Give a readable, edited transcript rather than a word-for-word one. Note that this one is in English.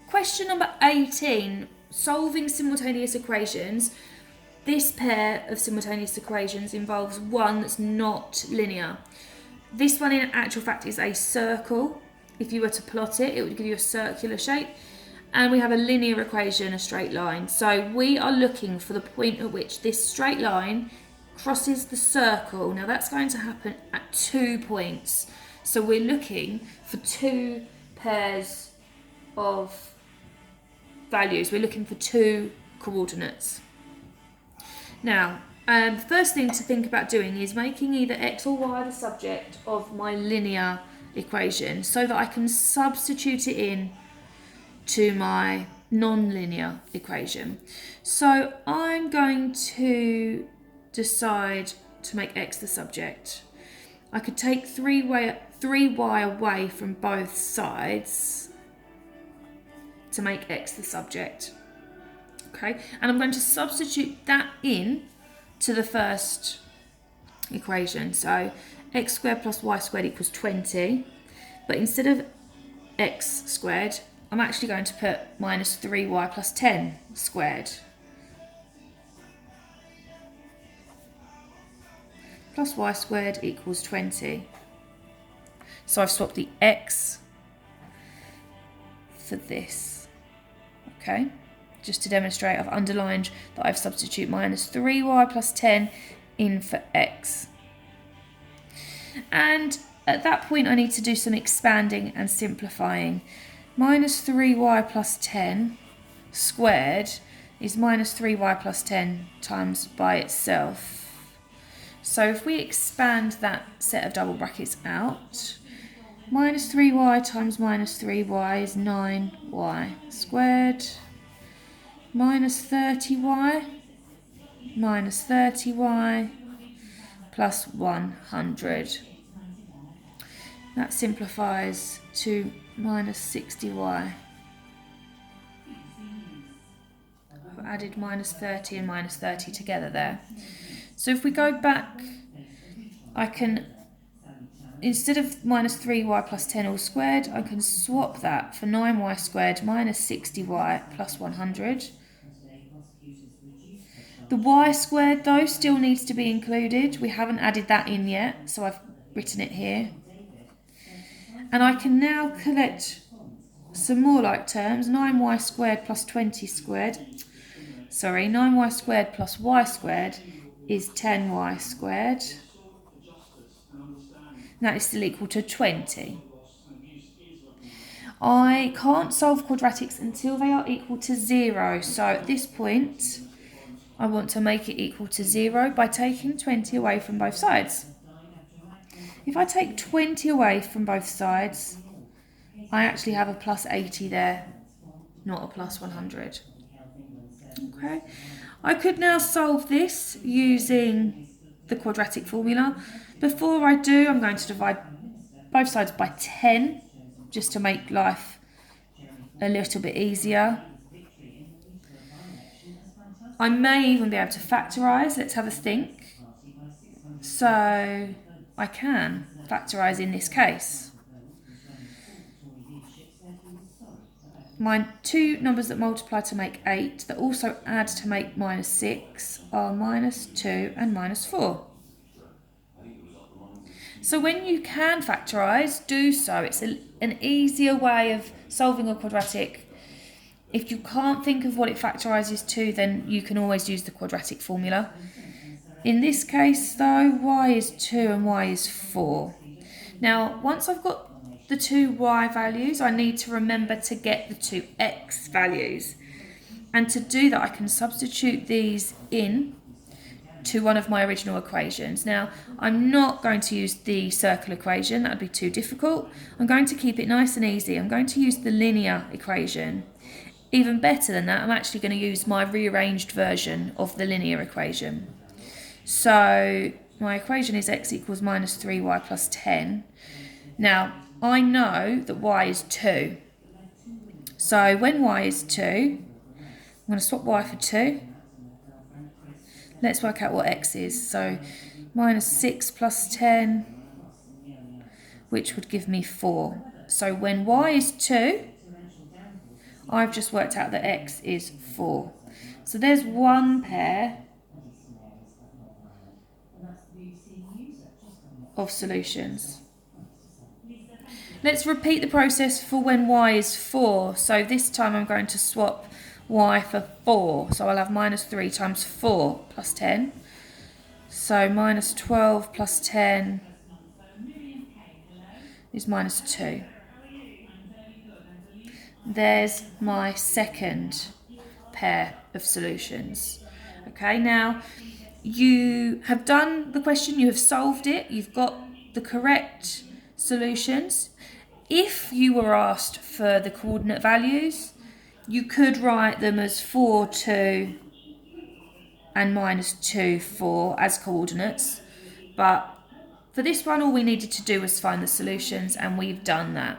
Question number 18, solving simultaneous equations. This pair of simultaneous equations involves one that's not linear. This one in actual fact is a circle. If you were to plot it, it would give you a circular shape. And we have a linear equation, a straight line. So we are looking for the point at which this straight line crosses the circle. Now that's going to happen at 2 points. So we're looking for two pairs of values. We're looking for two coordinates. Now, the first thing to think about doing is making either x or y the subject of my linear equation so that I can substitute it in to my non-linear equation. So I'm going to decide to make x the subject. I could take 3y away from both sides to make x the subject. Okay, and I'm going to substitute that in to the first equation. So x squared plus y squared equals 20, but instead of x squared, I'm actually going to put minus 3y plus 10 squared. Plus y squared equals 20. So I've swapped the x for this. Okay, just to demonstrate, I've underlined that I've substituted minus 3y plus 10 in for x. And at that point I need to do some expanding and simplifying. Minus 3y plus 10 squared is minus 3y plus 10 times by itself. So if we expand that set of double brackets out, minus 3y times minus 3y is 9y squared, minus 30y plus 100. That simplifies to minus 60y. I've added minus 30 and minus 30 together there. So if we go back, I can, instead of minus 3y plus 10 all squared, I can swap that for 9y squared minus 60y plus 100. The y squared though still needs to be included. We haven't added that in yet, so I've written it here. And I can now collect some more like terms. 9y squared plus 20 squared. 9y squared plus y squared is 10y squared. That is still equal to 20. I can't solve quadratics until they are equal to 0. So at this point, I want to make it equal to 0 by taking 20 away from both sides. If I take 20 away from both sides, I actually have a plus 80 there, not a plus 100. Okay, I could now solve this using the quadratic formula. Before I do, I'm going to divide both sides by 10, just to make life a little bit easier. I may even be able to factorise. Let's have a think. So I can factorise in this case. My two numbers that multiply to make 8, that also add to make minus 6, are minus 2 and minus 4. So when you can factorise, do so. It's an easier way of solving a quadratic. If you can't think of what it factorises to, then you can always use the quadratic formula. In this case though, y is 2 and y is 4. Now, once I've got the two y values, I need to remember to get the two x values. And to do that, I can substitute these in to one of my original equations. Now, I'm not going to use the circle equation, that would be too difficult. I'm going to keep it nice and easy. I'm going to use the linear equation. Even better than that, I'm actually going to use my rearranged version of the linear equation. So my equation is x equals minus 3y plus 10. Now, I know that y is 2. So when y is 2, I'm going to swap y for 2. Let's work out what x is. So minus 6 plus 10, which would give me 4. So when y is 2, I've just worked out that x is 4. So there's one pair of solutions. Let's repeat the process for when y is 4. So this time I'm going to swap y for 4. So I'll have minus 3 times 4 plus 10. So minus 12 plus 10 is minus 2. There's my second pair of solutions. Okay, now you have done the question, you have solved it, you've got the correct solutions. If you were asked for the coordinate values, you could write them as 4, 2 and minus 2, 4 as coordinates, but for this one all we needed to do was find the solutions and we've done that.